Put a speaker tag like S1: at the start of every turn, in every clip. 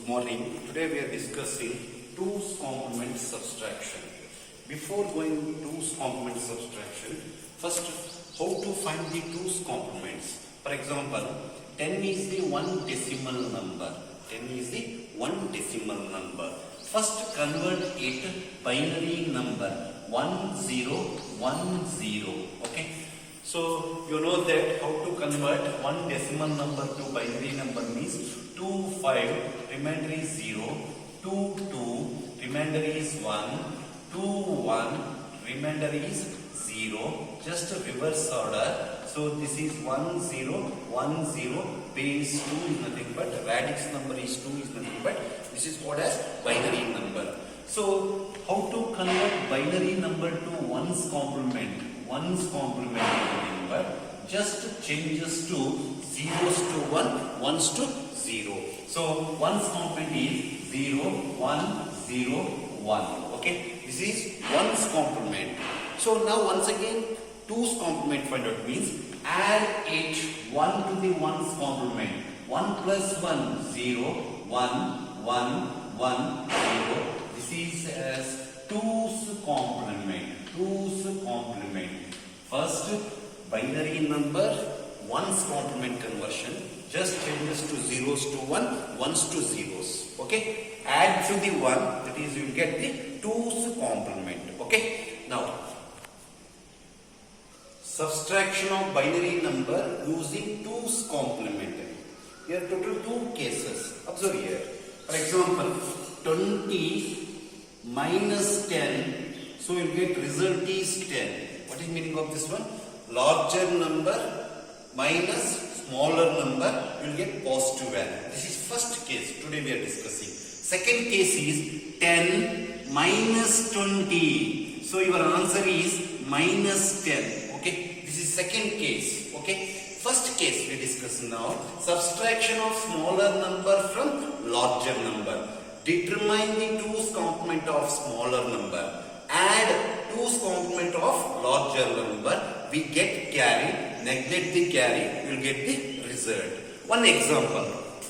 S1: Good morning. Today we are discussing 2's complement subtraction. Before going to 2's complement subtraction, first how to find the 2's complements. For example, 10 is the one decimal number. 10 is the one decimal number. First convert it binary number 1010. Okay. So you know that how to convert one decimal number to binary number means 2 5, remainder is 0, 2 2, remainder is 1, 2 1, remainder is 0. Just reverse order. So this is 1 0 1 0, base 2 is nothing but radix number is 2 is nothing but this is called as binary number. So how to convert binary number to one's complement? One's complementary number just changes to zeros to 1, ones to 0. So one's complement is 0, 1, 0, 1. Okay, this is one's complement. So now once again 2's complement find out means add it 1 to the 1's complement. 1 plus 1, 0, 1, 1, 1, 0. This is as 2's complement. 2's complement. First, binary number, 1's complement conversion just changes to zeros to 1, ones to zeros. Okay? Add to the 1, that is you will get the 2's complement. Okay? Now, subtraction of binary number using 2's complement. Here total 2 cases. Observe here. For example, 20 minus 10. So you will get result is 10. What is meaning of this one? Larger number minus smaller number, you will get positive value. This is first case today we are discussing. Second case is 10 minus 20. So your answer is minus 10. Okay, this is second case. Okay, first case we discuss now. Subtraction of smaller number from larger number. Determine the 2's complement of smaller number. Add 2's complement of larger number. We get carry. Neglect the carry. You will get the result. One example.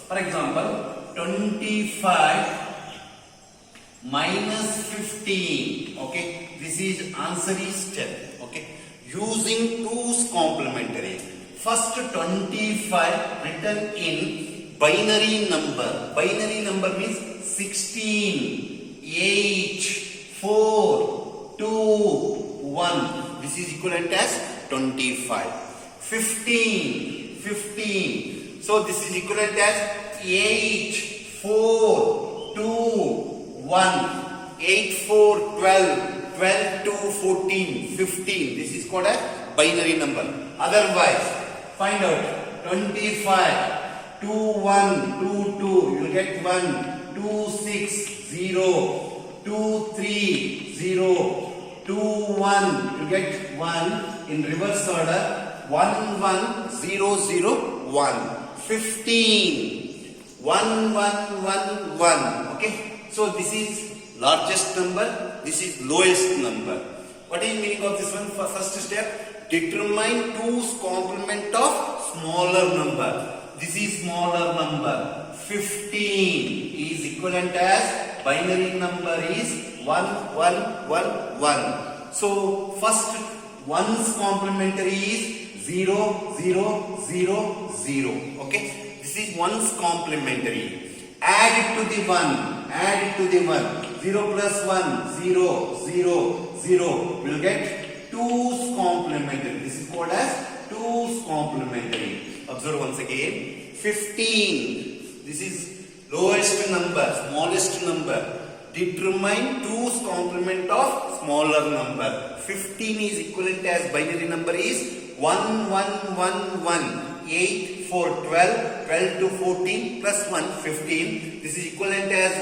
S1: For example, 25 minus 15. Okay. This is answer is 10. Okay. Using 2's complementary. First 25 written in binary number. Binary number means 16, 8, 4, 2, 1. This is equivalent as 25. 15. So this is equivalent as 8, 4, 2, 1. 8, 4, 12. 12, 2, 14, 15. This is called as binary number. Otherwise, find out 25, 2, 1, 2, 2. You will get 1, 2, 6, 0. 2, 3, 0, 2, 1, you get 1 in reverse order, 1, 1, 0, 0, 1, 15, 1, 1, 1, 1, okay. So this is largest number, this is lowest number. What is meaning of this one? For first step, determine 2's complement of smaller number. This is smaller number. 15 is equivalent as binary number is 1, 1, 1, 1. So first 1's complementary is 0, 0, 0, 0. Okay. This is 1's complementary. Add it to the 1. Add it to the 1. 0 plus 1, 0, 0, 0. We will get 2's complementary. This is called as 2's complementary. Observe once again. 15. This is lowest number, smallest number. Determine 2's complement of smaller number. 15 is equivalent as binary number is 1, 1, 1, 1. 8, 4, 12. 12 to 14 plus 1, 15. This is equivalent as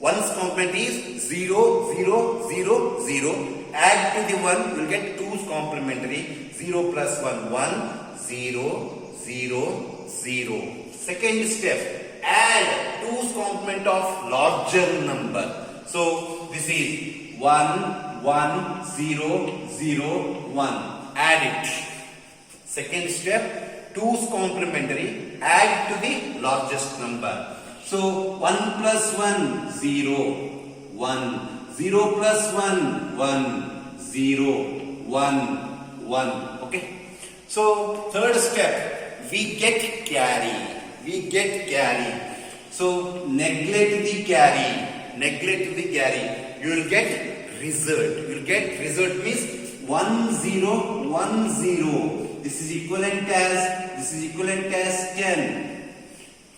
S1: 1's complement is 0, 0, 0, 0. Add to the 1, you will get 2's complementary. 0 plus 1, 1, 0, 0, 0. Second step, add 2's complement of larger number. So this is 1, 1, 0, 0, 1. Add it. Second step, 2's complementary, add to the largest number. So 1 plus 1, 0, 1. 0 plus 1, 1, 0, 1, 1. Okay. So third step, we get carry. We get carry. So neglect the carry. Neglect the carry. You will get result. You will get result means 1, 0, 1, 0. This is equivalent as 10.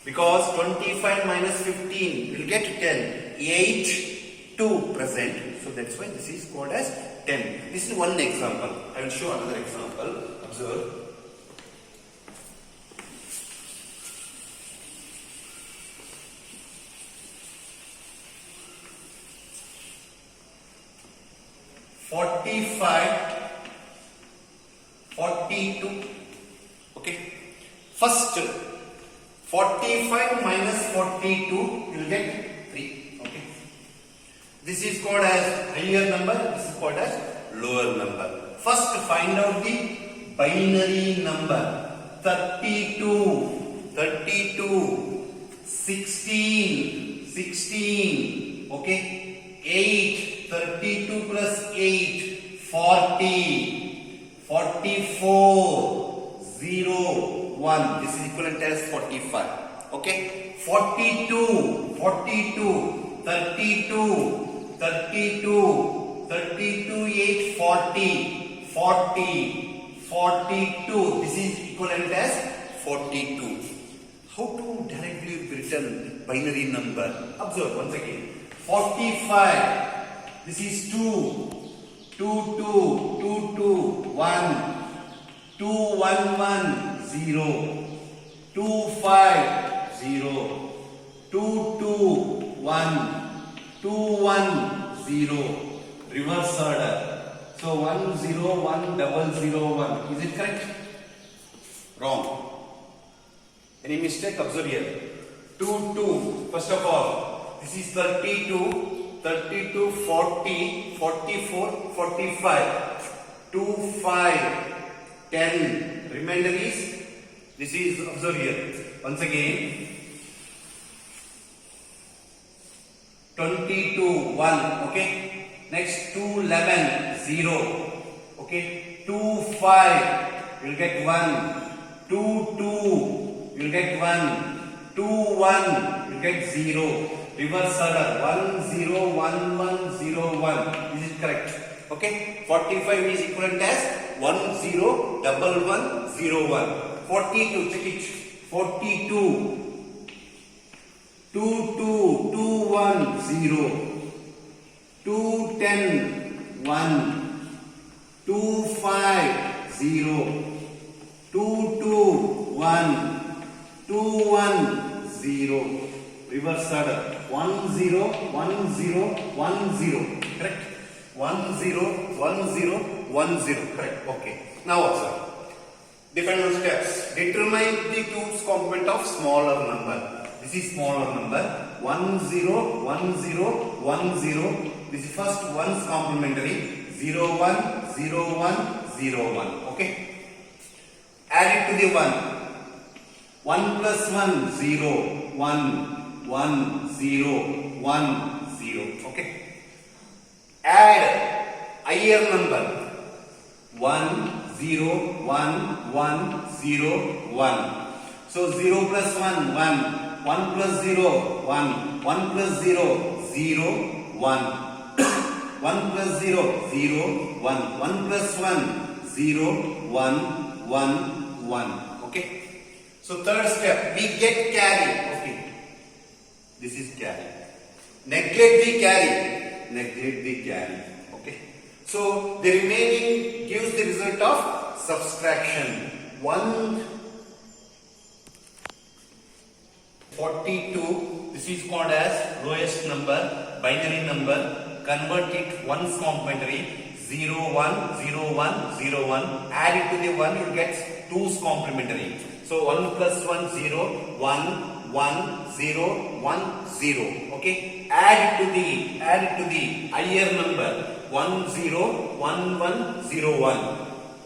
S1: Because 25 minus 15 will get 10. 8, 2 present. So that's why this is called as 10. This is one example. I will show another example. Observe. $45, 42. Okay. First, 45 minus 42, you will get 3. Okay. This is called as higher number. This is called as lower number. First, find out the binary number. 32, 16. Okay. 8, 32 plus 8, 40, 44, 0, 1. This is equivalent as 45. Okay. 42, 32, 32, 8, 40, 42. This is equivalent as 42. How to directly written binary number? Observe once again. 45. This is 2, 1, 2, 1, 1, 0, 2, 5, 0, 2, 1, 2, 1, 0. Reverse order. So 1, 0, 1, 0, 1. Is it correct? Wrong. Any mistake? Observe here. 2. First of all, this is 32, 40, 44, 45. 2, 5, 10. Remainder is, this is, observe here. Once again, 22, 1. Okay. Next 2, 11, 0. Okay. 2, 5, you will get 1. 2, 2, you will get 1. 2, 1, you get 0. Reverse order. 1, 0, 1, 1, 0, 1. This is correct. Okay. 45 is equivalent as 1, 0, 1, 1, 0, 1. 42, check it. 42. 2, 1, 0. 2, 10, 1. 2, 5, 0. 2, 1. 2, 1, 0. Reverse order. 1, 0, 1, 0, 1, 0. Correct. 1, 0, 1, 0, 1, 0. Correct. Okay. Now observe. Different steps. Determine the two's complement of smaller number. This is smaller number. 1, 0, 1, 0, 1, 0. This is first one's complementary. 0, 1, 0, 1, 0, 1. Okay. Add it to the 1. 1 plus 1, 0, 1, 1, 0, 1, 0. Okay. Add higher number. 1, 0, 1, 1, 0, 1. So 0 plus 1, 1. 1 plus 0, 1. 1 plus 0, 0, 1. 1 plus 0, 0, 1. 1 plus 1, 0, 1, 1, 1. Okay. So third step, we get carry. Okay. This is carry. Neglect the carry. Neglect the carry. Okay. So the remaining gives the result of subtraction. 142. This is called as lowest number, binary number. Convert it one's complementary. 0, 1, 0, 1, 0, 1. Add it to the 1, you get 2's complementary. So 1 plus 1, 0, 1, 1, 0, 1, 0. Okay. Add it to the higher number. 1, 0, 1, 1, 0, 1.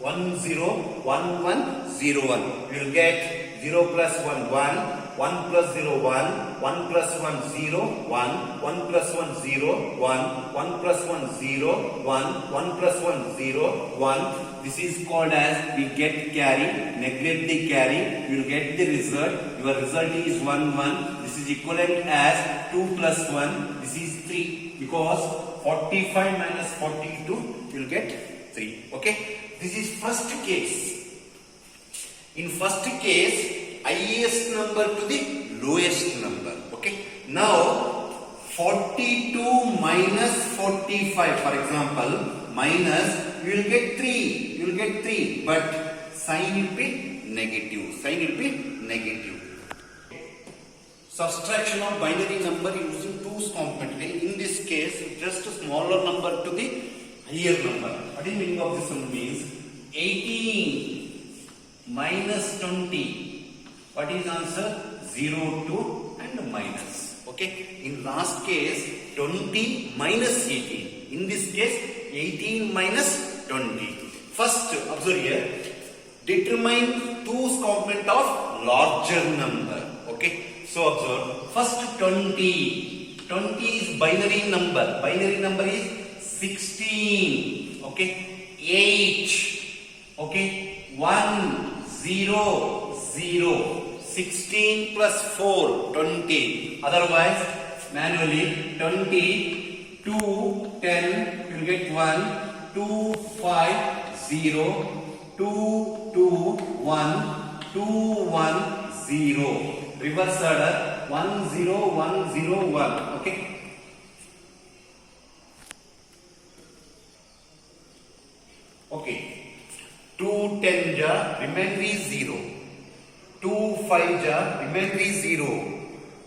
S1: 1, 0, 1, 1, 0, 1. You will get 0 plus 1, 1. 1 plus 0 1, 1 plus 1 0 1, 1 plus 1 0 1, 1 plus 1 0 1, 1 plus 1 0 1. This is called as we get carry. Neglect the carry, you will get the result. Your result is 1 1. This is equivalent as 2 plus 1. This is 3 because 45 minus 42 you will get 3. Okay, this is first case. In first case, highest number to the lowest number. Okay. Now 42 minus 45, for example, minus, you will get 3. You will get 3, but sign will be negative. Sign will be negative. Subtraction of binary number using 2's complementary. In this case, just a smaller number to the higher number. What is the meaning of this one means? 18 minus 20. What is answer? 0, 2 and minus. Okay. In last case, 20 minus 18. In this case, 18 minus 20. First, observe here. Determine 2's complement of larger number. Okay. So observe. First 20. 20 is binary number. Binary number is 16. Okay. 8. Okay. 1, 0, 0. 16 plus 4, 20. Otherwise, manually, 20, 2, 10, you will get 1, 2, 5, 0, 2, 2, 1, 2, 1, 0. Reverse order, 1, 0, 1, 0, 1. Okay. Okay. 2 10 ja, remainder is 0. 2 5 ja, remainder is 0.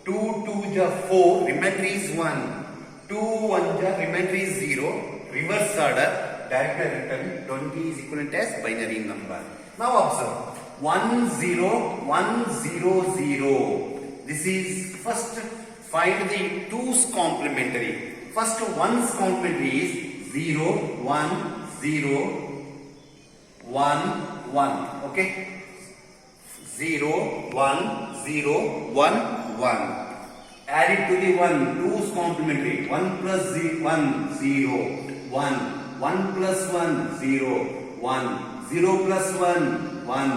S1: 2 2 ja 4, remainder is 1. 2 1 ja, remainder is 0. Reverse order, directly written 20 is equivalent as binary number. Now observe 1 0 1 0 0. This is first find the 2's complementary. First 1's complementary is 0 1 0 1 1. Okay. 0 1 0 1 1. Add it to the 1. 2's complementary. 1 plus 1 0 1. 1 plus 1 0 1. 0 plus 1 1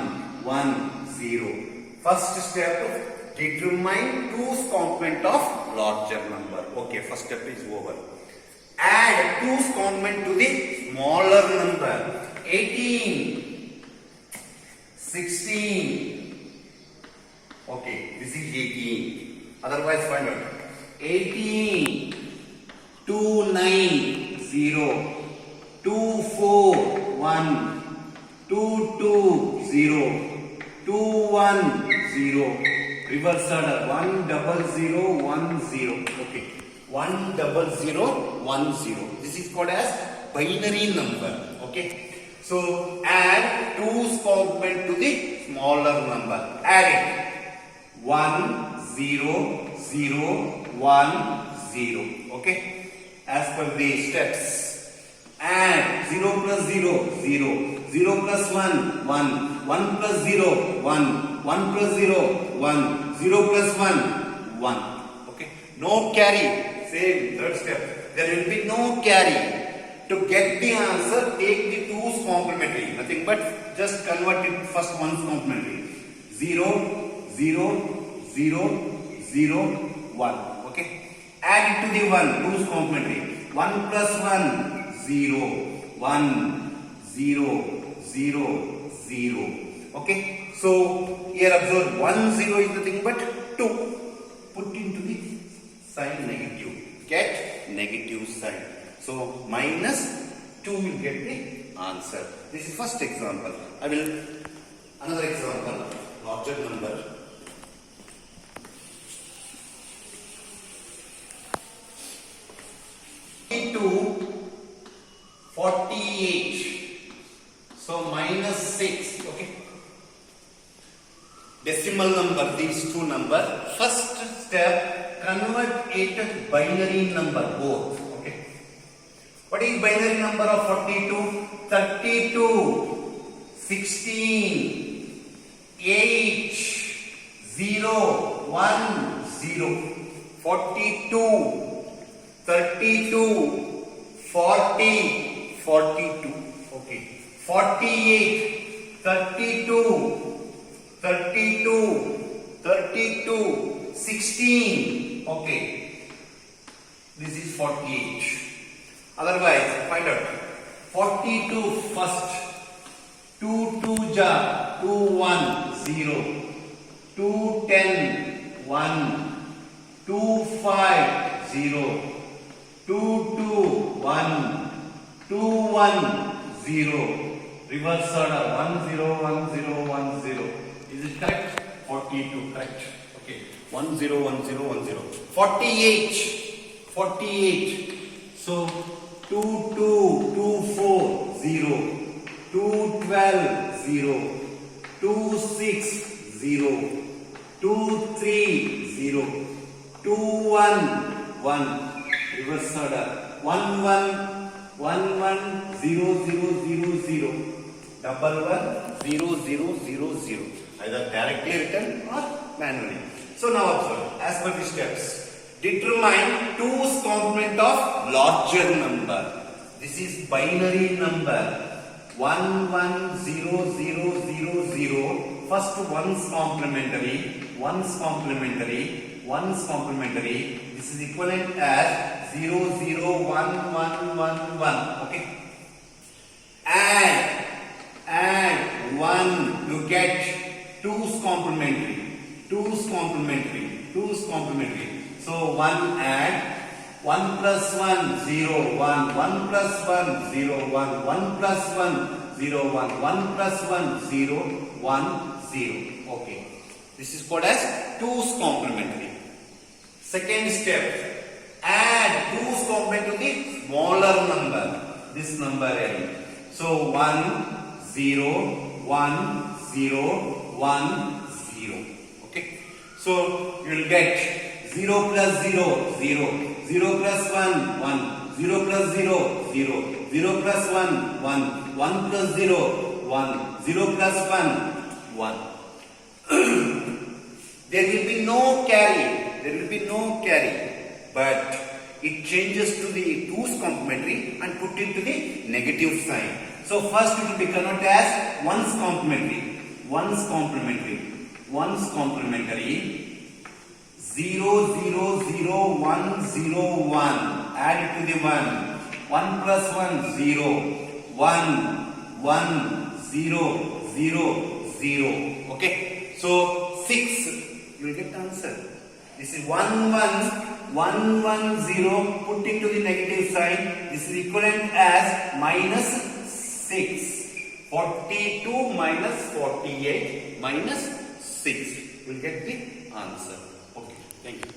S1: 1 0. First step, determine 2's complement of larger number. Okay, first step is over. Add 2's complement to the smaller number. 18, 16. Okay, this is 18. Otherwise, find out. 18, 2 9 0, 2 4 1, 2 2 0, 2 1 0. Reverse order, 1 0 0 1 0. Okay, 1 0 0 1 0. This is called as binary number. Okay. So add 2's complement to the smaller number. Add it. 1 0 0 1 0. Okay. As per the steps. Add 0 plus 0 0. 0 plus 1 1. 1 plus 0 1. 1 plus 0 1. 0 plus 1 1. Okay. No carry. Same third step. There will be no carry. To get the answer, take the 2's complementary. Nothing but just convert it first 1's complementary. 0, 0, 0, 0, 1. Okay. Add it to the 1, 2's complementary. 1 plus 1, 0, 1, 0, 0, 0. Okay. So here observe 1, 0 is nothing but 2. Put into the sign negative. Get negative sign. So minus 2 will get the answer. This is first example. I will another example. Larger number. 48. So minus 6. Okay. Decimal number, these two numbers. First step, convert it to binary number, both. Okay. What is binary number of 42? 32, 16, 8, 0, 1 0. 42, 32, 40, 42. Okay. 48, 32, 32, 32, 16. Okay. This is 48. Otherwise, find out. 42 first. 2 2 ja, 2 1 0. 2 10 1. 2 5 0. 2 2 1. 2 1 0. Reverse order 1 0 1 0 1 0. Is it correct? 42 correct. Okay. 1 0 1 0 1 0. 48. 48. So 2 2 2 4 0. 2 12 0. 2 6 0. 2 3 0. 2 1 1. Reverse order 1 1 1 1 0 0 0 0. Double 1 0 0 0 0. Either directly written or manually. So now observe as per the steps. Determine 2's complement of larger number. This is binary number. 1 1 0 0 0 0. First one's complementary. One's complementary. One's complementary. This is equivalent as 0 0 1 1 1 1. Okay. Add 1. You get 2's complementary. 2's complementary. 2's complementary. So 1 add 1 plus 1 0 1 1 plus 1 0 1 1 plus 1 0 1 1 plus 1 0 1 0. Okay. This is called as 2's complementary. Second step. Add 2's complement to the smaller number. This number N. So 1 0 1 0 1 0. Okay. So you will get 0 plus 0 0. 0 plus 1 1. 0 plus 0 0. 0 plus 1 1. 1 plus 0 1. 0 plus 1 1. There will be no carry. There will be no carry. But it changes to the 2's complementary and put it to the negative sign. So first it will be converted as 1's complementary. 1's complementary. 1's complementary. 0 0 0 1 0 1. Add it to the 1. 1 plus 1 0. 1 1 0 0 0. Okay. So 6. You will get the answer. This is 1 1 1 1 0. Put into the negative sign. This is equivalent as minus 6. 42 minus 48 minus 6. You will get the answer. Okay. Thank you.